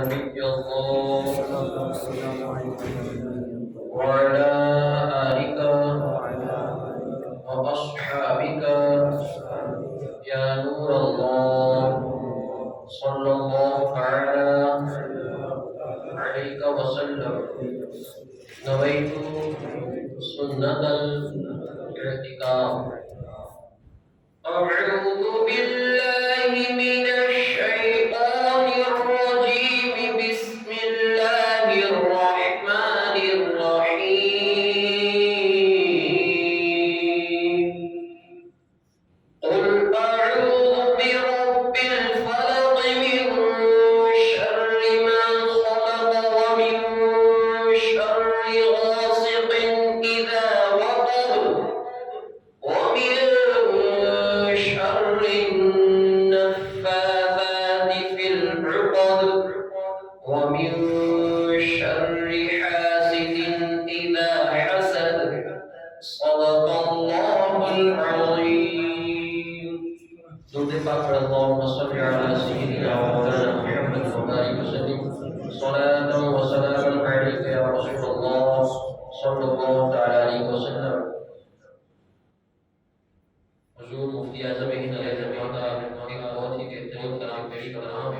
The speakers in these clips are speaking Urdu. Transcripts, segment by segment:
نبي الله وعلى آلك وأصحابك يا نور الله صلى الله تعالى عليك وسلم نويت سنة الاعتكاف. أعوذ بالله من الشيطان الرجيم. بسم الله الرحمن الرحيم. قل أعوذ برب الفلق من شر ما خلق ومن شر غاسق إذا وقب ومن شر النفاثات في العقد ومن شر حاسد إذا حسد. صدق الله العظيم. درود پاک پر اللهم صل على سيدنا مولانا محمد وبارك وسلم صلاة وسلاما عليك يا رسول الله صلى الله تعالى عليه وسلم. حضور مفتی اعظم ہند علیہ السلام کا ایک بہت ہی بہترین کلام پیش کر رہا ہوں.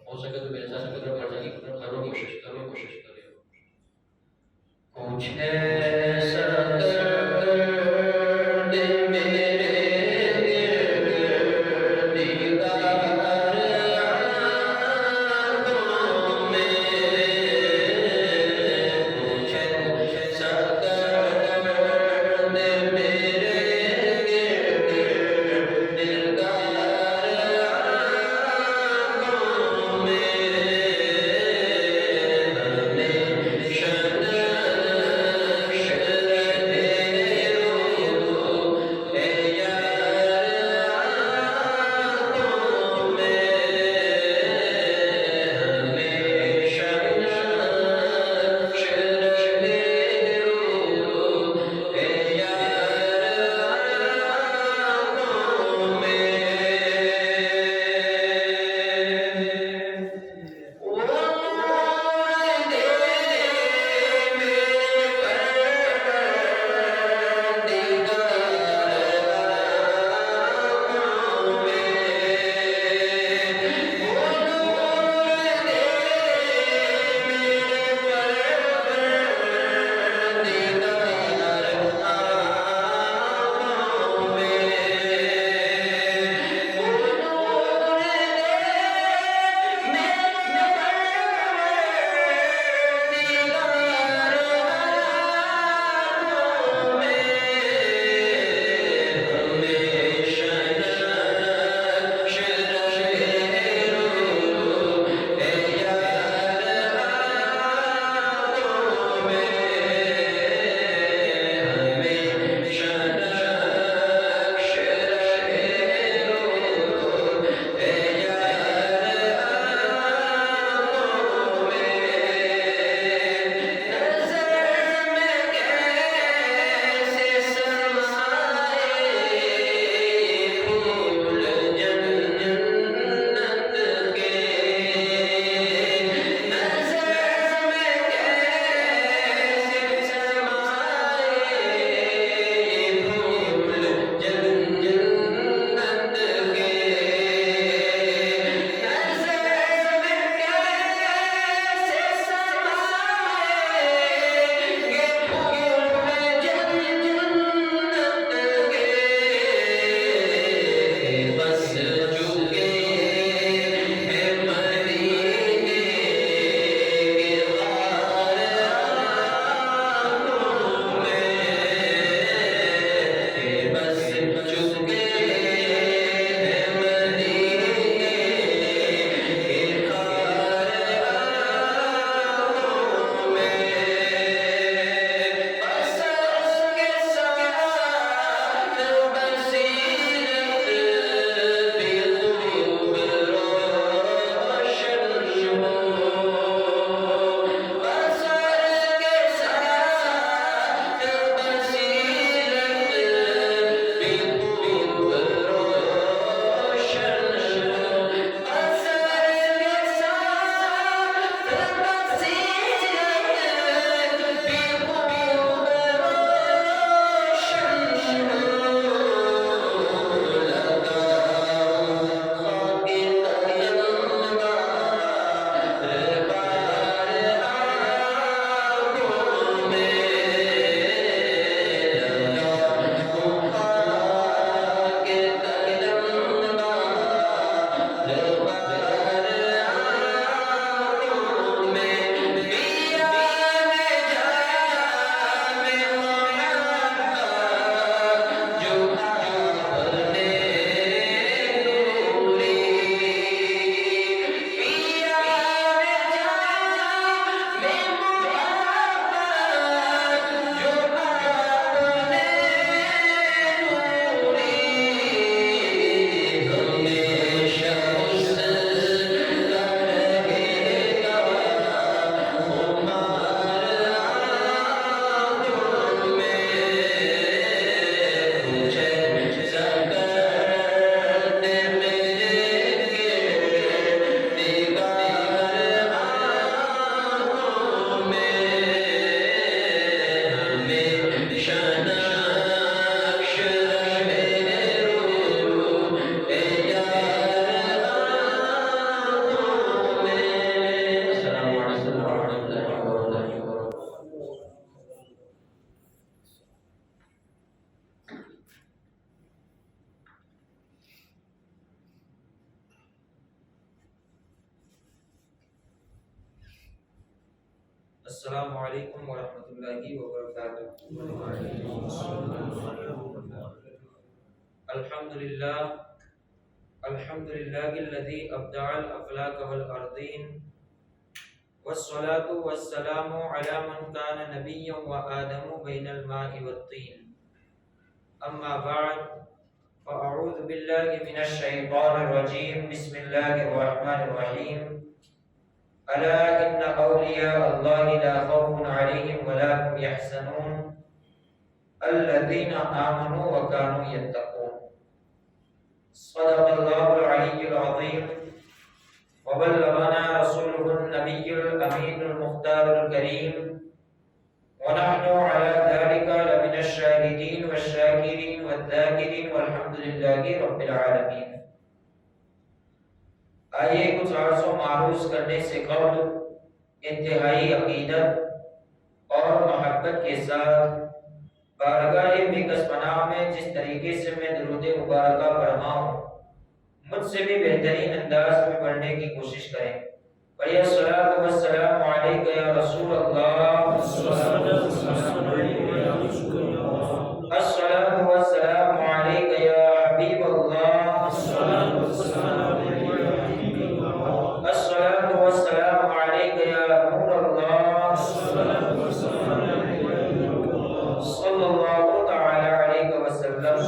ہو سکے تو میرے ساتھ قدر کرنے کی کوشش کرو. کچھ ایسا کر دے میرے دیدار آنکھوں میں. کچھ ایسا کر دے میرے دلدار آنکھوں میں. ہمیشہ السلام علیکم ورحمۃ اللہ وبرکاتہ۔ الحمد للہ الذی ابدع الافلاک والارضین والصلاة والسلام علی من کان نبیا وآدم بین الماء والطین، اما بعد فاعوذ باللہ من الشیطان الرجیم، بسم اللہ الرحمن الرحیم۔ الا ان اولیاء اللہ لا خوف علیہم ولا هم یحزنون الذین آمنوا وکانوا یتقون۔ صدق اللہ العلی العظیم وبلغنا رسوله النبی الامین المختار الکریم، ونحن على ذلك لمن الشاهدین والشاکرین والذاکرین والحمد للہ رب العالمین۔ آئیے کچھ عرض و معروض کرنے سے قبل انتہائی عقیدت اور محبت کے ساتھ بارگاہ بے کس پناہ میں جس طریقے سے میں درود مبارکہ پڑھا ہوں مجھ سے بھی بہترین انداز میں پڑھنے کی کوشش کریں۔ بھیا الصلاۃ والسلام علیک یا رسول اللہ، الصلاۃ والسلام علیک یا حبیب اللہ، الصلاۃ والسلام علیک یا نور اللہ، صلی اللہ تعالی علیہ وسلم۔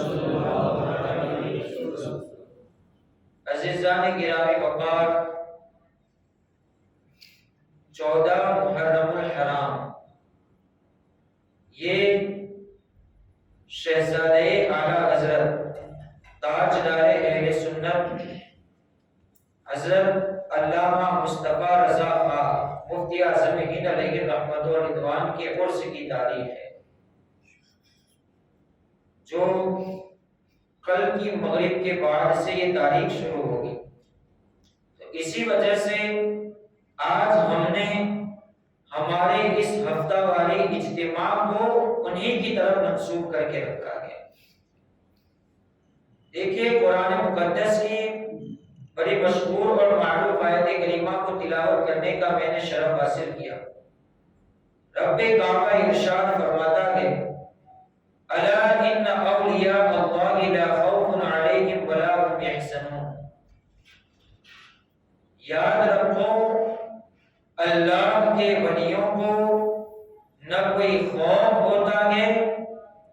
عزیزان گرامی وقار، 14 محرم الحرام یہ شہزادے اعلیٰ حضرت تاجدار اہل سنت حضرت علامہ مصطفیٰ رضا خان مفتی اعظم ہند علیہ رحمت و رضوان کے عرس کی تاریخ ہے، جو کل کی مغرب کے بعد سے یہ تاریخ شروع ہوگی۔ تو اسی وجہ سے آج ہم نے ہمارے اس ہفتہ والی اجتماع کو انہی کی طرف منسوب کر کے رکھا گیا۔ دیکھیے قرآن مقدس کی بڑی مشہور اور معروف آیت کریمہ کو تلاوت کرنے کا میں نے شرف حاصل کیا۔ رب کعبہ ارشاد فرماتا ہے، الا ان اولیاء اللہ لا خوف علیہم ولا هم یحزنون۔ یاد رکھو اللہ کے ولیوں کو نہ کوئی خوف ہوتا ہے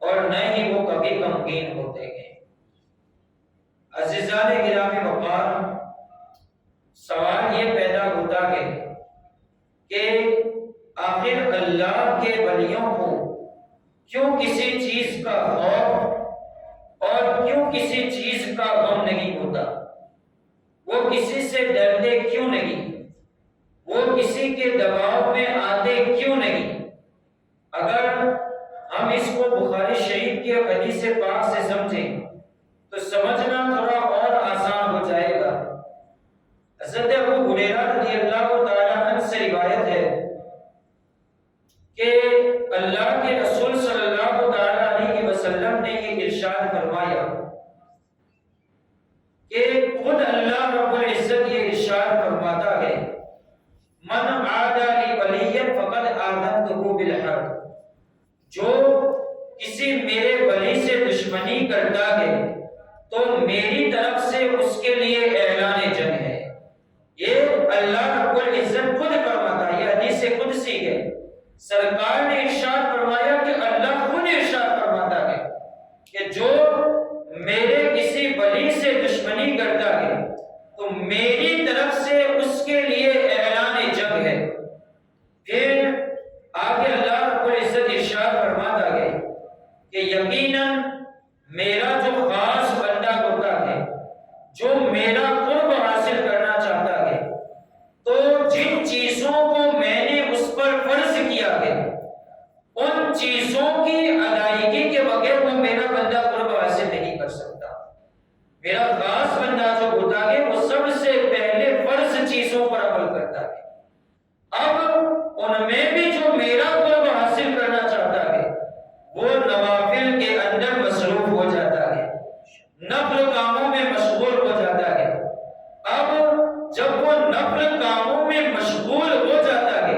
اور نہ ہی وہ کبھی غمگین ہوتے ہیں۔ عزیزان گرامی وقار، سوال یہ پیدا ہوتا ہے کہ آخر اللہ کے ولیوں کو کیوں کسی چیز کا خوف اور کیوں کسی چیز کا غم نہیں ہوتا؟ وہ کسی سے ڈرتے کیوں نہیں؟ وہ کسی کے دباؤ میں آتے کیوں نہیں؟ اگر ہم اس کو بخاری شریف کی حدیث پاک سے سمجھیں تو سمجھنا تھوڑا اور آسان ہو جائے گا۔ حضرت ابو ہریرہ رضی اللہ تعالیٰ عنہ سے روایت ہے کہ اللہ کے رسول صلی اللہ تعالیٰ علیہ وسلم نے یہ ارشاد فرمایا کہ خود اللہ رب العزت یہ ارشاد فرماتا ہے، من عادى لي وليا فقد آذنته بالحرب۔ جو کسی میرے ولی سے دشمنی کرتا ہے تو میری طرف سے اس کے لیے اعلان جنگ ہے۔ یہ اللہ رب العزت خود فرماتا ہے، یہ حدیث قدسی ہے۔ سرکار نے ارشاد فرمایا کہ اللہ خود ارشاد فرماتا ہے کہ جو میرے کسی ولی سے دشمنی کرتا ہے تو میری طرف سے اس کے لیے اعلان جنگ ہے۔ پھر آگے اللہ رب العزت ارشاد فرماتا ہے کہ یقیناً میرا جو خاص بندہ ہوتا ہے، جو میرا قرب حاصل کرنا چاہتا ہے، تو جن چیزوں کو میں نے اس پر فرض کیا ہے ان چیزوں کی ادائیگی کے بغیر وہ میرا بندہ قرب حاصل نہیں کر سکتا۔ میرا خاص بندہ جو ہوتا ہے وہ سب سے پہلے فرض چیزوں پر عمل کرتا ہے۔ اب ان میں بھی جو میرا قرب حاصل کرنا چاہتا ہے وہ نوافل کے اندر مصروف ہو جاتا ہے، نفل کاموں میں مشغول ہو جاتا ہے۔ اب جب وہ نفل کاموں میں مشغول ہو جاتا ہے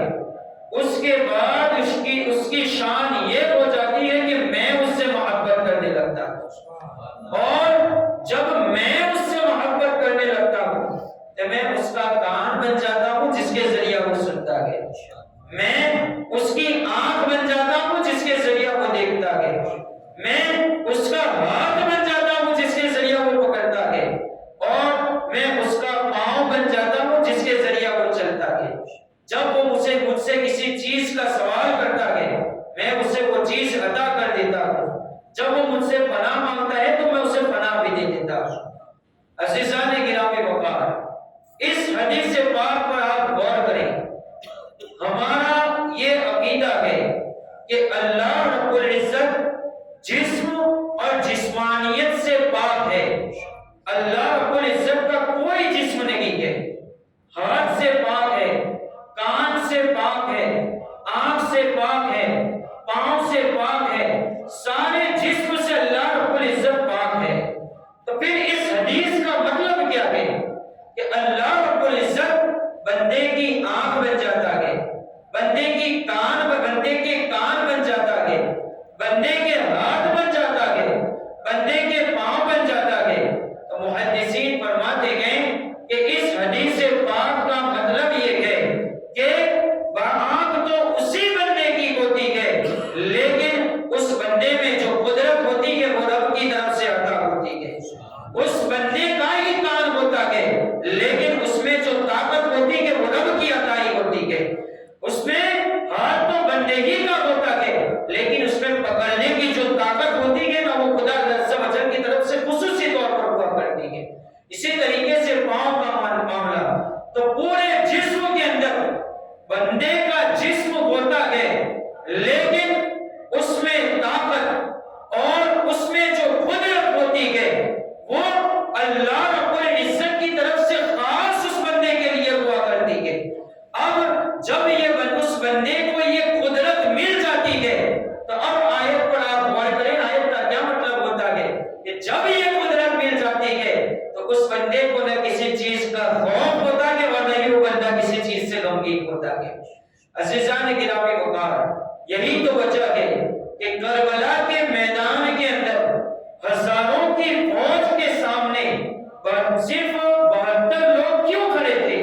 اس کے کے بعد اس کی شان یہ ہو جاتی ہے کہ میں اس سے محبت کرنے لگتا ہوں، اور جب میں اس سے محبت کرنے لگتا ہوں تو میں اس کا کان بن جاتا ہوں جس کے ذریعہ وہ سنتا ہے، میں اس کی آنکھ بن جاتا ہوں جس کے ذریعہ وہ دیکھتا ہے، میں اس کا ہاتھ بن جاتا ہوں جس کے ذریعہ وہ پکڑتا ہے، اور میں اس کا پاؤں بن جاتا ہوں جس کے ذریعہ وہ چلتا ہے۔ جب وہ مجھ سے کسی چیز کا سوال کرتا ہے میں اسے وہ چیز عطا کر دیتا ہوں، جب وہ مجھ سے پناہ مانگتا ہے تو میں اسے پناہ بھی دے دیتا ہوں۔ عزیزان گرامی وقار، اس حدیث پاک پر آپ غور کریں، ہمارا یہ عقیدہ ہے کہ اللہ رب العزت جسم اور جسمانیت سے پاک ہے۔ اللہ رب العزت کا کوئی جسم نہیں ہے، ہاتھ سے پاک ہے، کان سے پاک ہے، آنکھ سے پاک ہے، پاؤں سے پاک ہے، سارے جسم سے اللہ رب العزت پاک ہے۔ تو پھر اس حدیث کا مطلب کیا ہے کہ اللہ رب العزت بندے کی آنکھ بن جاتا ہے، بندے کے کان بن جاتا ہے، بندے کے ہاتھ بن جاتا ہے، بندے کے پاؤں بن جاتا ہے۔ تو محدثین فرماتے ہیں کہ اس حدیث پاک کا مطلب یہ ہے کہ آنکھ تو اسی بندے کی ہوتی ہے، لیکن اس بندے میں جو قدرت ہوتی ہے وہ رب کی طرف سے عطا ہوتی ہے۔ اس بندے کا ہی کان ہوتا ہے، لیکن اس میں جو طاقت ہوتی ہے وہ رب کی عطائی ہوتی ہے۔ اس میں ہاتھ تو بندے ہی کا ہوتا ہے، لیکن اس میں پکڑنے کی جو طاقت ہوتی ہے نا وہ خدا عز و جل کی طرف سے خصوصی طور پر ہوا کرتی ہے۔ اسی طریقے سے پاؤں کا معاملہ، تو پورے جسم کے اندر بندے کا جسم ہوتا ہے، لیکن اس میں طاقت اور اس میں جو قدرت ہوتی ہے وہ اللہ رب العزت کی طرف سے خاص اس بندے کے لیے ہوا کرتی ہے۔ اب جب اس بندے کو یہ قدرت مل جاتی ہے تو اب آیت پر آپ غور کریں، آیت کا کیا مطلب ہوتا ہے کہ جب یہ قدرت مل جاتی ہے تو اس بندے کو نہ کسی چیز کا خوف ہوتا ہے اور نہ ہی وہ بندہ کسی چیز سے غمگین ہوتا ہے۔ عزیزان گرامی وقار، یہی تو وجہ ہے کہ کربلا کے میدان کے اندر ہزاروں کی فوج کے سامنے صرف 72 لوگ کیوں کھڑے تھے؟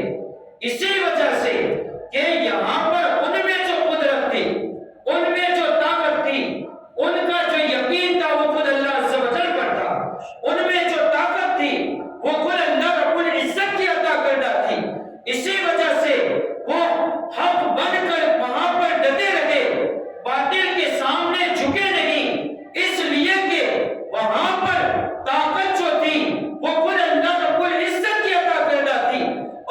اسی وجہ سے کہ یہاں پر ان میں جو قدرت تھی، ان میں جو طاقت تھی، ان کا جو یقین تھا وہ خود اللہ عز و جل پر تھا، ان میں جو طاقت تھی وہ خود اللہ رب العزت کی عطا کردہ تھی۔ اسی وجہ سے وہ حق بن کر وہاں پر ڈٹے رہے، باطل کے سامنے جھکے نہیں، اس لیے کہ وہاں پر طاقت جو تھی وہ خود اللہ رب العزت کی عطا کردہ تھی،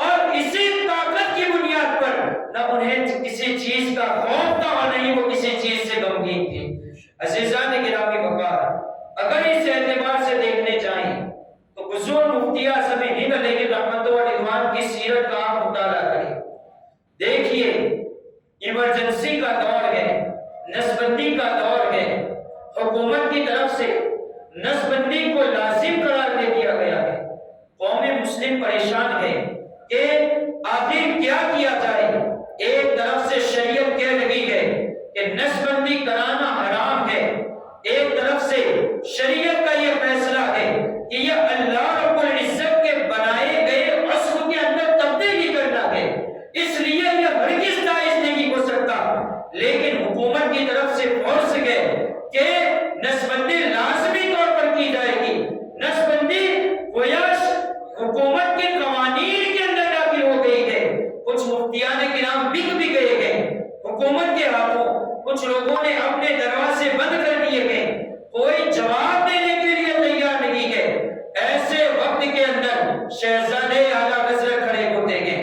اور اسی طاقت کی بنیاد پر نہ انہیں کسی چیز کا خوف تھا اور نہیں وہ کسی چیز سے غمگین تھی۔ عزیزان گرامی وقار، اگر اس اعتبار سے دیکھنے چاہیں تو حضور مفتی اعظم ہند علیہ رحمت و رضوان کی سیرت کا آپ مطالعہ کریں، دیکھیے ایمرجنسی کا دور ہے، نسبندی کا دور ہے، حکومت کی طرف سے نسبندی کو لازم قرار دے دیا گیا ہے، قوم مسلم پریشان ہے کہ آخر کیا کیا جائے۔ ایک طرف سے شریعت کہہ رہی ہے کہ نسبندی کرانا حرام ہے، ایک طرف سے شریعت کا یہ فیصلہ ہے کہ یہ اللہ رب العزت کے بنائے گئے عصر کے اندر تبدیلی کرنا ہے، اس لیے یہ ہرگز جائز نہیں ہو سکتا، لیکن حکومت کی طرف سے فورس ہے کہ نسبندی لازمی طور پر کی جائے گی۔ نسبندی گویا حکومت کے قوانین کے اندر داخل ہو گئی ہے، کچھ مفتیان کرام بک بھی گئے ہیں حکومت کے ہاتھوں، کچھ لوگوں نے اپنے دروازے بند کر دیے ہیں، کوئی جواب دینے کے لیے تیار نہیں ہے۔ ایسے وقت کے اندر شہزادے اعلیٰ حضرت کھڑے ہوتے ہیں،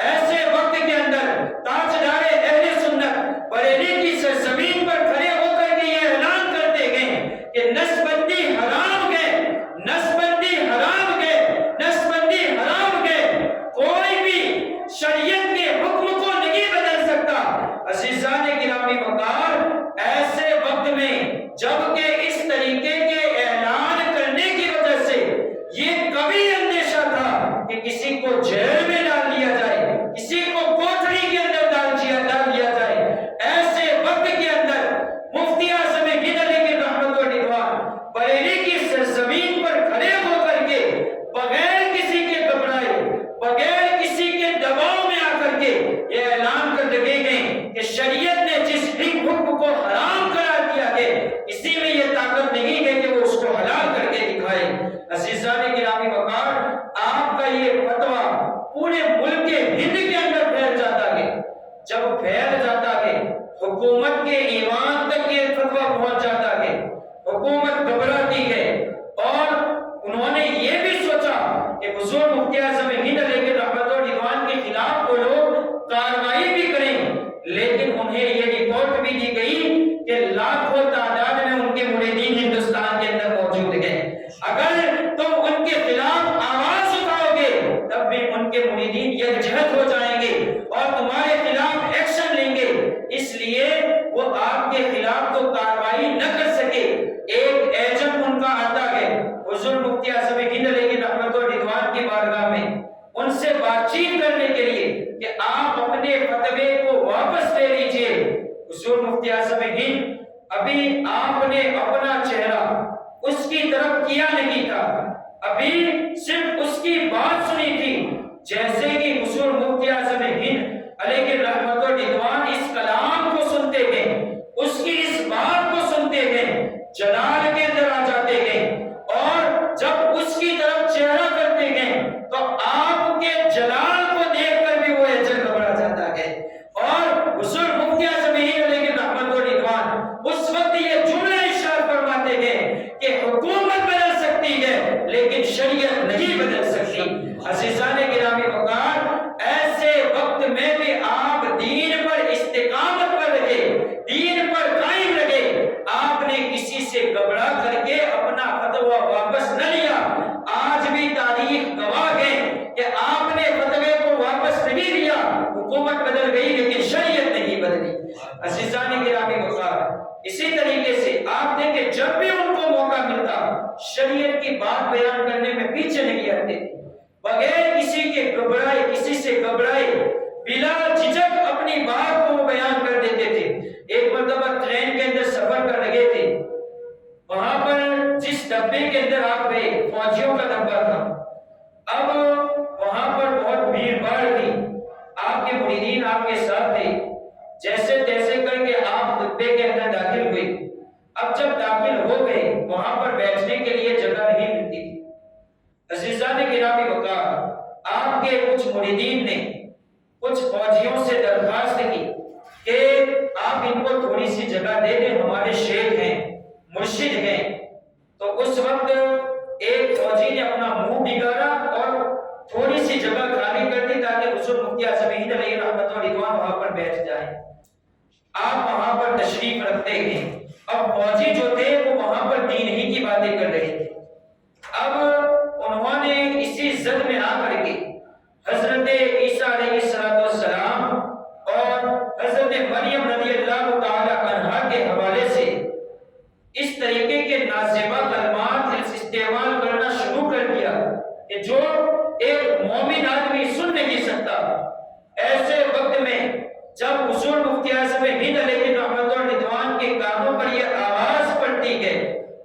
ایسے وقت کے اندر تاجدار اہل سنت بریلی کی سرزمین پر کھڑے ہو کر کے یہ اعلان کرتے ہیں کہ نسبندی حرام ہے، نسبندی حرام ہے، نسبندی حرام ہے، کوئی بھی شریعت کے حکم کو نہیں بدل سکتا۔ عزیزان گرامی وقار، ایسے وقت میں جب جب پھیل جاتا ہے، حکومت کے ایوان تک یہ فتویٰ پہنچ جاتا ہے، حکومت گھبراتی ہے، اور انہوں نے یہ بھی سوچا کہ حضور مفتی اعظم ہند علیہ رحمت و رضوان کے خلاف وہ لوگ کارروائی بھی کریں، لیکن انہیں یہ رپورٹ بھی دی گئی کہ لاکھوں تعداد میں ان کے مریدین ہندوستان کے اندر موجود ہیں، اگر تم ان کے خلاف آواز اٹھاؤ گے تب بھی ان کے مریدین یکجہت ہو جائیں گے اور تمہارے خلاف ایکشن لیں گے، اس لیے وہ آپ کے خلاف تو کارروائی نہ کر سکے۔ ایک ایجنٹ ان کا آتا ہے حضور مفتی اعظم ہند علیہ رحمت و رضوان کی بارگاہ میں، ان سے بات چیت کرنے کے لیے کہ آپ اپنے فتوے کو واپس لے لیجئے۔ حضور مفتی اعظم ہند ابھی آپ نے اپنا چہرہ اس کی طرف کیا نہیں تھا، ابھی صرف اس کی بات سنی تھی، جیسے کہ حضور مفتی اعظم ہند علیہ رحمت و رضوان اس کلام کو سنتے ہیں، اس کی اس بات کو سنتے ہیں، جلال کے اندر آ جاتے ہیں، اور جب اس کی طرف چہرہ کرتے ہیں تو آپ کے جلال کو دیکھ کر بھی وہ ایجنٹ گھبرا جاتا ہے، اور حضور مفتی اعظم ہند علیہ رحمت و رضوان اس وقت یہ جملہ ارشاد فرماتے ہیں کہ حکومت بدل سکتی ہے لیکن شریعت نہیں بدل سکتی۔ عزیزان گرامی وقار، ایسے وقت میں بھی آپ دین پر استقامت پر رہے، دین پر قائم رہے، آپ نے کسی سے گھبرا کر کے اپنا فتویٰ واپس نہ لیا۔ آج بھی تاریخ گواہ ہے کہ آپ نے فتوے کو واپس نہیں لیا، حکومت بدل گئی لیکن شریعت نہیں بدلی۔ عزیزان گرامی وقار، اسی طریقے سے آپ دیکھیں جب بھی ان کو موقع ملتا شریعت کی بات بیان کرنے میں پیچھے نہیں ہٹتے تھے، بغیر کسی کے گھبرائے، کسی سے گھبرائے، بلا جھجک اپنی بات کو بیان کر دیتے تھے۔ ایک مرتبہ ٹرین کے اندر سفر کر رہے تھے، وہاں پر جس ڈبے کے اندر آپ گئے فوجیوں کا ڈبہ تھا، اب وہاں پر بہت بھیڑ بھاڑ تھی، آپ کے مریدین آپ کے ساتھ تھے، جیسے تیسے کر کے آپ ڈبے کے اندر داخل ہوئے۔ اب جب داخل ہو گئے وہاں پر بیٹھنے کے لیے جگہ نہیں ملتی تھی۔ عزیزان گرامی وقار، آپ کے کچھ مریدین نے کچھ فوجیوں سے درخواست کی کہ آپ ان کو تھوڑی سی جگہ دے دیں، ہمارے شیخ ہیں، مرشد ہیں۔ تو اس وقت ایک فوجی نے اپنا منہ بگاڑا اور تھوڑی سی جگہ خالی کر دی تاکہ حضور مفتی اعظم ہند علیہ رحمت و رضوان وہاں پر بیٹھ جائیں۔ آپ وہاں پر تشریف رکھتے ہیں، اب فوجی جو تھے وہ وہاں پر دین ہی کی باتیں کر رہے تھے۔ اب انہوں نے اسی زد میں آ کر کے حضرت عیسیٰ علیہ السلام اور حضرت مریم رضی اللہ تعالی عنہا کے حوالے سے اس طریقے کے نازیبہ کلمات استعمال کرنا شروع کر دیا کہ جو ایک مومن آدمی سن نہیں سکتا۔ ایسے وقت میں جب حضور مفتی اعظم ہند علیہ رحمت و رضوان کے کانوں پر یہ آواز پڑتی ہے،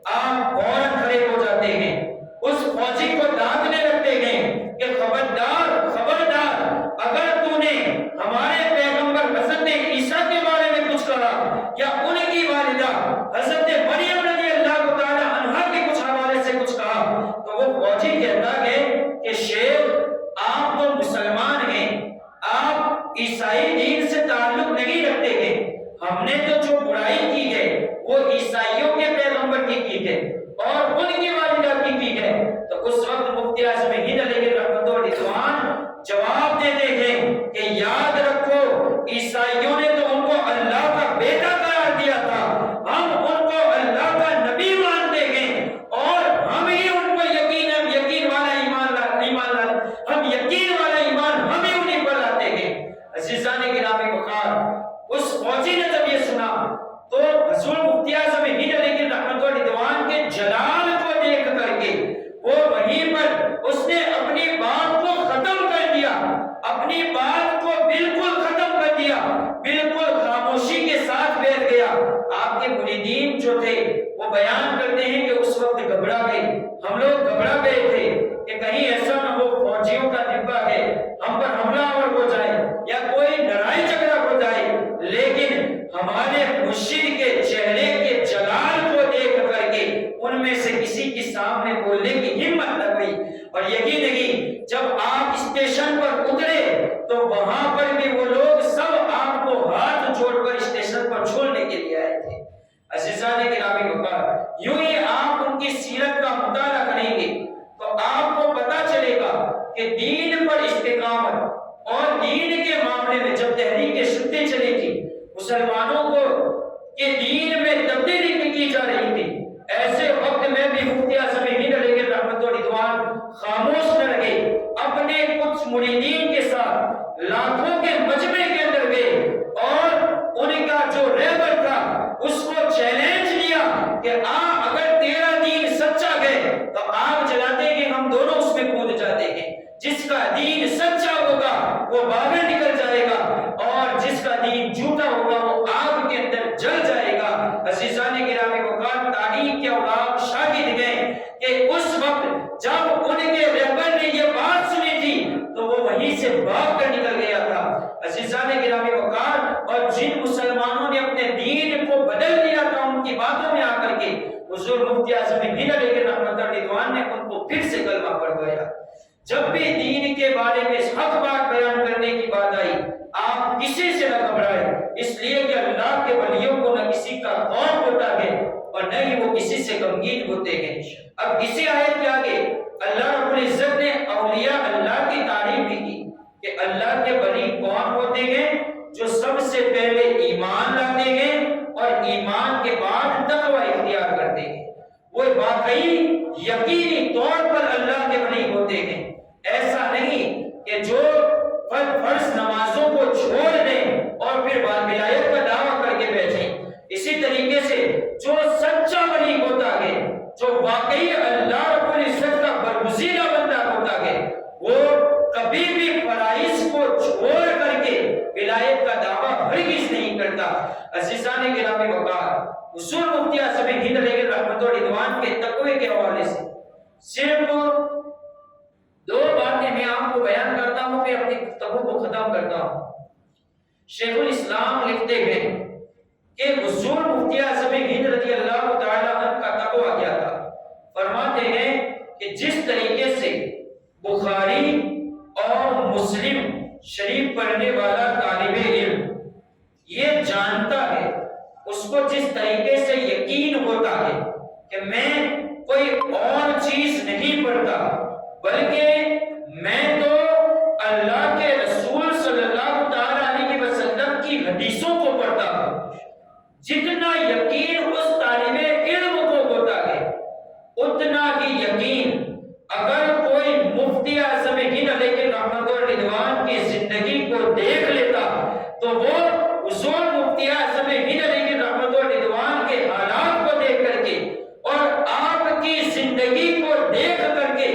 آپ فوراً کھڑے ہو جاتے ہیں، اس فوجی کو ڈانٹنے لگتے ہیں کہ خبردار خبردار، اگر تو نے ہمارے پیغمبر حضرت عیسیٰ کے بارے میں کچھ کہا یا ان کی والدہ حضرت مریم رضی اللہ تعالی عنہا کے کچھ حوالے سے کچھ کہا تو وہ فوجی کہتا ہے کہ شیخ آپ تو مسلمان ہیں، آپ عیسائی دین سے تعلق نہیں رکھتے ہیں، ہم نے تو جو برائی کی ہے وہ عیسائیوں کے پیغمبر کی ہے اور ان کی والدہ کی ہے۔ تو اس وقت مفتی اعظم ہند علیہ رحمت و رضوان جواب دیتے ہیں کہ یاد رکھو عیسائیوں نے تو ان کو اللہ کا بیٹا قرار دیا تھا، ہم ان کو اللہ کا نبی مانتے ہیں اور ہم ہی ان کو یقین والا ایمان ہم یقین والا ایمان ہم ہی انہیں پر لاتے ہیں۔ عزیزان گرامی وقار، اس فوجی نے جب یہ سنا تو حضور مفتی اعظم ہند علیہ رحمت و رضوان کے جلال کو دیکھ کر کے وہ وہیں پر اس نے اپنی بات کو ختم کر دیا، اپنی بات کو بالکل ختم کر دیا، بالکل خاموشی کے ساتھ بیٹھ گیا۔ آپ کے مریدین جو تھے وہ بیان کرتے ہیں کہ اس وقت گھبرا گئے، ہم لوگ گھبرا گئے تھے کہ کہیں ایسا نہ ہو فوجیوں کا ڈبہ ہے ہم پر حملہ آور ہو جائے یا کوئی لڑائی جھگڑا ہو جائے، لیکن ہمارے مرشد کے چہرے کے جلال کو دیکھ کر کے ان میں سے مسلمانوں کو کہ دین میں تبدیلی کی جا رہی تھی، ایسے وقت میں بھی مفتی اعظم ہند علیہ رحمت و رضوان خاموش نہ رہے، اپنے کچھ مریدین کے ساتھ لاکھوں کے مجمع کے اندر گئے اور ان کا جو رہبر تھا اس کو چیلنج لیا کہ اگر تیرا دین سچا ہے تو آگ جلاتے ہیں، ہم دونوں اس میں کود جاتے ہیں، جس کا دین سچا ہوگا وہ باہر نکل جائے گا اور جس کا دین جھوٹا ہوگا وہ آگ کے اندر جل جائے گا۔ عزیزان گرامی وقار، تاریخ کے اوراق شاہد ہیں کہ اس وقت جب ان کے رہبر نے یہ بات سنی تھی تو وہ وہیں سے بھاگ کر نکل گیا تھا۔ عزیزان گرامی وقار، اور جن مسلمانوں نے اپنے دین کو بدل دیا تھا ان کی باتوں میں آ کر کے حضور مفتی اعظم ہند علیہ رحمت رضوان نے ان کو پھر سے کلمہ پڑھوایا۔ جب بھی دین کے بارے میں حق بات بیان کرنے کی بات آئی، آپ کسی سے نہ گھبرائیں، اس لیے کہ اللہ کے ولیوں کو نہ کسی کا خوف ہوتا ہے اور نہ ہی وہ کسی سے غمگین ہوتے ہیں۔ اب اسی آیت کے آگے اللہ رب العزت نے اولیاء اللہ کی تعریف بھی کی کہ اللہ کے ولی کون ہوتے ہیں؟ جو سب سے پہلے ایمان لاتے ہیں اور ایمان کے بعد تقوی اختیار کرتے ہیں، وہ واقعی یقینی طور پر اللہ کے ولی ہوتے ہیں۔ ایسا نہیں کہ جو فرض نمازوں کو چھوڑ دیں اور پھر ولایت کا دعویٰ کر کے بیٹھیں۔ اسی طریقے سے جو سچا ولی ہوتا ہے، جو واقعی اللہ رب العزت کا برگزیدہ بندہ ہوتا ہے، وہ کبھی بھی فرائض کو چھوڑ کر کے ولایت کا دعویٰ ہرگز نہیں کرتا۔ عزیزان گرامی وقار، حضور مفتی اعظم ہند علیہ رحمت و رضوان کے تقوی کے حوالے سے صرف دو باتیں میں آپ کو بیان کرتا ہوں، میں اپنی گفتگو کو ختم کرتا ہوں۔ شیخ الاسلام لکھتے ہیں کہ حضور مفتی اعظم ہند رضی اللہ تعالی عنہ کا تقوی کیا تھا۔ فرماتے ہیں کہ جس طریقے سے بخاری اور مسلم شریف پڑھنے والا طالب علم یہ جانتا ہے، اس کو جس طریقے سے یقین ہوتا ہے کہ میں کوئی اور چیز نہیں پڑھتا بلکہ میں تو اللہ کے رسول صلی اللہ تعالی علیہ وسلم کی حدیثوں کو پڑھتا ہوں، جتنا یقین اس طالب علم کو ہوتا ہے اتنا ہی یقین اگر کوئی مفتی اعظم ہند علیہ رحمت و رضوان کی زندگی کو دیکھ لیتا تو وہ حضور مفتی اعظم ہند علیہ رحمت و رضوان کے حالات کو دیکھ کر کے اور آپ کی زندگی کو دیکھ کر کے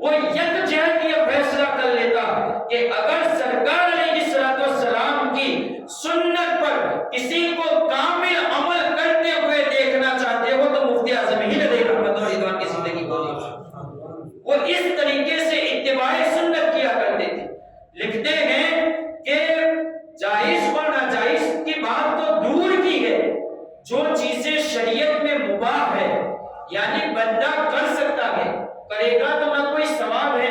وہ یکجہت یہ فیصلہ کر لیتا کہ اگر سرکار علیہ السلام کی سنت پر کسی کو کامل عمل کرتے ہوئے دیکھنا چاہتے ہو تو مفتی اعظم ہند علیہ رحمت و رضوان کی زندگی کو دیکھو۔ وہ اس طریقے سے اتباع سنت کیا کرتے تھے۔ لکھتے ہیں کہ جائز اور ناجائز کی بات تو دور کی ہے، جو چیزیں شریعت میں مباح ہے یعنی بندہ کر سکتا ہے، کرے گا تو نہ کوئی ثواب ہے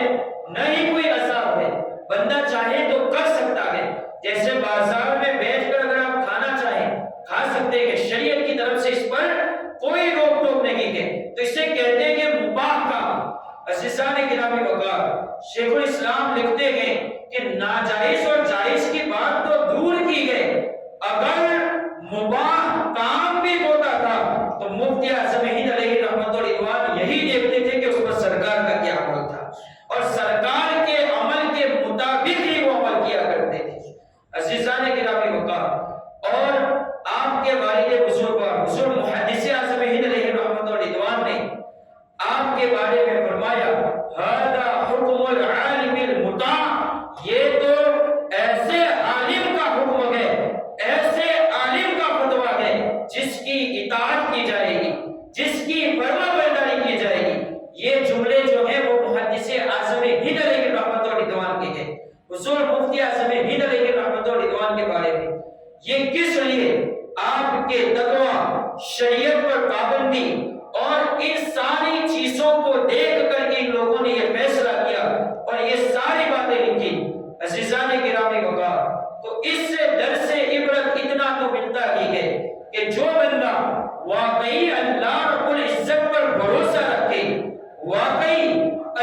نہ ہی کوئی عذاب ہے، بندہ چاہے تو کر سکتا ہے۔ جیسے بازار میں بیٹھ کر اگر آپ کھانا چاہیں کھا سکتے ہیں، شریعت کی طرف سے اس پر کوئی روک ٹوک نہیں ہے، تو اسے کہتے ہیں کہ مباح کام۔ عزیزان گرامی وقار، شیخ الاسلام لکھتے ہیں کہ ناجائز اور جائز کی بات تو دور کی ہے، اگر مباح کام بھی ہوتا تھا تو مفتی اعظم ہند علیہ رحمت و رضوان یہی دیکھتے تھے کہ اس پر سرکار کا کیا عمل تھا اور سرکار کے عمل کے مطابق ہی وہ عمل کیا کرتے تھے۔ عزیزان گرامی وقار، اور آپ کے والد بزرگوار حضور محدث اعظم ہند علیہ رحمت و رضوان نے آپ کے بارے میں فرمایا ھذا حکم العالم المطاع، یہ تو ایسے عالم کا حکم ہے، ایسے عالم کا فتویٰ ہے جس کی اطاعت کی جائے گی، جس کی فرما برداری کی جائے گی۔ یہ جملے جو ہیں وہ محدث اعظم ہند علیہ رحمت و رضوان کے ہیں، حضور مفتی اعظم ہند علیہ رحمت و رضوان کے بارے میں۔ یہ کس لیے؟ آپ کے تقویٰ، شریعت پر پابندی اور ان ساری چیزوں کو دیکھ کر ان لوگوں نے یہ فیصلہ کیا اور یہ ساری باتیں لکھی۔ عزیزان گرامی وقار، تو اس سے درس عبرت اتنا تو ملتا ہی ہے کہ جو بندہ واقعی اللہ رب العزت پر بھروسہ رکھے، واقعی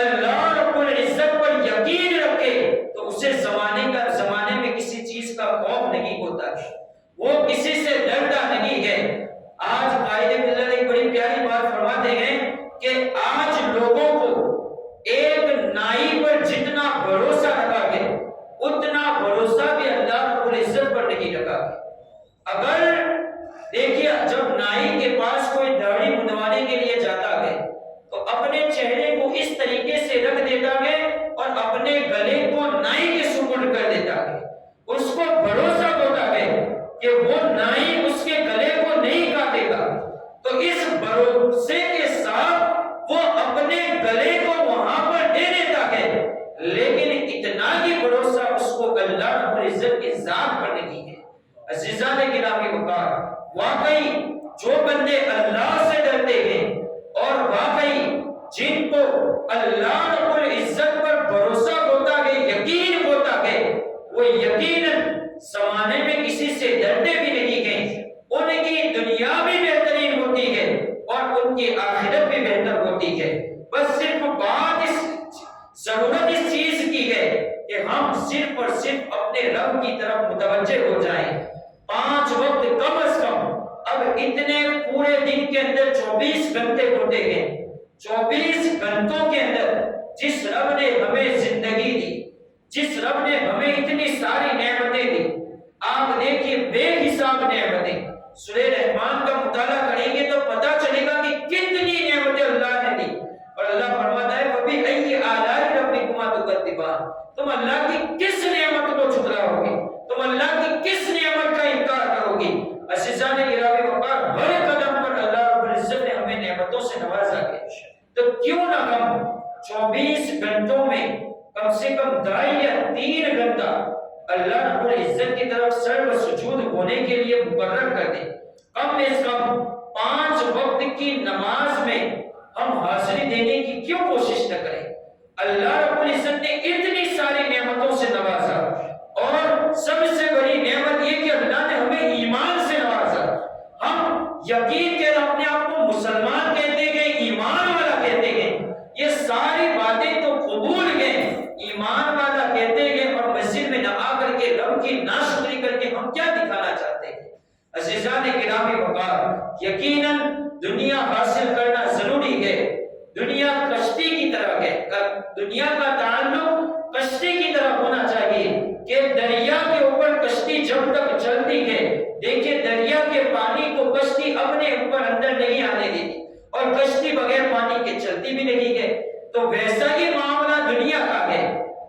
اللہ رب العزت پر یقین رکھے، تو اسے زمانے میں کسی چیز کا خوف نہیں ہوتا ہے۔ وہ کسی سے ڈرتا نہیں ہے۔ آج قائد ملت ایک بڑی پیاری بات فرماتے ہیں کہ آج لوگوں کو ایک نائی پر جتنا بھروسہ رکھا ہے اتنا بھروسہ بھی اللہ رب العزت پر نہیں رکھا ہے۔ اگر دیکھیے جب نائی کے پاس کوئی داڑھی منڈوانے کے لیے جاتا ہے تو اپنے چہرے کو اس طریقے سے رکھ دیتا ہے اور اپنے گلے کو نائی کے سپرد کر دیتا ہے۔ اس کو بھروسہ ہوتا ہے کہ وہ نائی اس کے گلے کو نہیں کاٹے گا، تو اس بھروسے کے ساتھ وہ اپنے گلے کو وہاں پر دے دیتا ہے، لیکن اتنا ہی بھروسہ اس کو اللہ رب العزت کی ذات پر نہیں ہے۔ عزیزان گرامی وقار، واقعی جو بندے اللہ سے ڈرتے ہیں اور واقعی جن کو اللہ رب العزت پر بھروسہ ہوتا ہے، یقین ہوتا ہے، وہ یقیناً زمانے میں کسی سے ڈرتے بھی نہیں ہیں۔ ان کی دنیا بھی بہترین ہوتی ہے اور ان کی آخرت بھی بہتر ہوتی ہے۔ بس صرف بات ضرورت اس چیز کی ہے کہ ہم صرف اور صرف اپنے رب کی طرف متوجہ ہو جائیں۔ 5 وقت کم از کم، اب اتنے پورے دن کے اندر 24 گھنٹے ہوتے ہیں، 24 گھنٹوں کے اندر جس رب نے ہمیں زندگی دی، جس رب نے ہمیں اتنی ساری نعمتیں دی، آپ دیکھیے بے حساب نعمتیں۔ سورہ رحمان کا مطالعہ کریں گے تو پتہ چلے گا کہ کتنی نعمتیں اللہ نے دی، اور اللہ فرماتا ہے فَبِأَيِّ آلَاءِ رَبِّكُمَا تُكَذِّبَانِ، تم اللہ کی کس نعمت کو جھٹلاؤ گے، تم اللہ کی کس نعمت کا انکار کرو گے۔ عزیزان گرامی وقار، ہر قدم پر اللہ رب العزت نے ہمیں نعمتوں سے نوازا ہے، تو کیوں نہ ہم 24 گھنٹوں میں کم سے کم 2.5 یا 3 گھنٹہ اللہ رب العزت کی طرف سر و سجود ہونے کے لیے مقرر کر دیں۔ کم از کم 5 وقت کی نماز میں ہم حاضری دینے کی کیوں کوشش نہ کریں۔ اللہ رب العزت نے اتنی ساری نعمتوں سے نوازا، اور سب سے بڑی نعمت یہ کہ اللہ نے ہمیں ایمان سے نوازا۔ ہم یقین کے اپنے آپ کو مسلمان کہتے ہیں، ایمان والا کہتے ہیں، یہ ساری باتیں تو قبول ہیں، ایمان والا کہتے ہیں، اور مسجد میں نہ آ کر کے رب کی ناشکری کر کے ہم کیا دکھانا چاہتے ہیں۔ عزیزان گرامی وقار، یقیناً دنیا حاصل کرنا ضروری ہے۔ دنیا کشتی کی طرح ہے، دنیا کا تعلق کشتی کی طرح ہونا چاہیے کہ دریا کے اوپر کشتی جب تک چلتی ہے، دیکھیں دریا کے پانی کو کشتی اپنے اوپر اندر نہیں آنے دیتی، اور کشتی بغیر پانی کے چلتی بھی نہیں ہے۔ تو ویسا ہی معاملہ دنیا کا ہے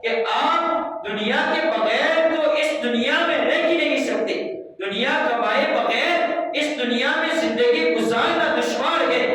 کہ آپ دنیا کے بغیر تو اس دنیا میں رہ ہی نہیں سکتے، دنیا کمائے بغیر اس دنیا میں زندگی گزارنا دشوار ہے،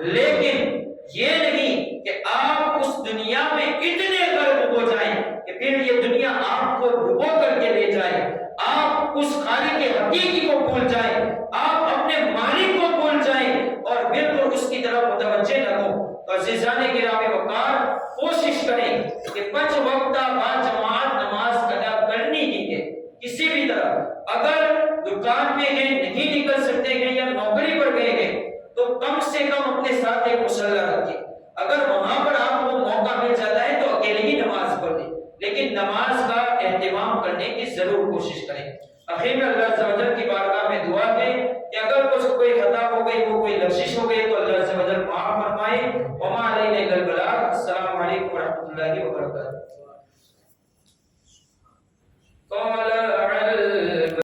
لیکن یہ نہیں کہ آپ اس دنیا میں اتنے غرق ہو جائیں کہ پھر یہ دنیا آپ کو ڈبو کر کے لے جائے، آپ اس خالق حقیقی کو بھول جائیں، آپ اپنے مالک کو بھول جائیں اور بالکل اس کی طرف متوجہ نہ ہو۔ تو عزیزان گرامی وقار، کوشش کریں کہ 5 وقتہ باجماعت نماز ادا کرنی ہی ہے کسی بھی طرح۔ اگر دکان میں ہیں، نہیں نکل سکتے ہیں، یا نوکری پر گئے ہیں، تو کم سے کم اپنے ساتھ ایک مصلی رکھیں۔ اگر وہاں پر آپ کو موقع مل جاتا ہے تو اکیلے ہی نماز پڑھ لیں، لیکن نماز کا اہتمام کرنے کی ضرور کوشش کریں۔ آخر میں اللہ عز و جل کی بارگاہ میں دعا ہے کہ اگر کوئی خطا ہو گئی، وہ کوئی لغزش ہو گئی، تو اللہ عز و جل معاف فرمائے۔ وما علینا الا البلاغ۔ السلام علیکم ورحمۃ اللہ وبرکاتہ۔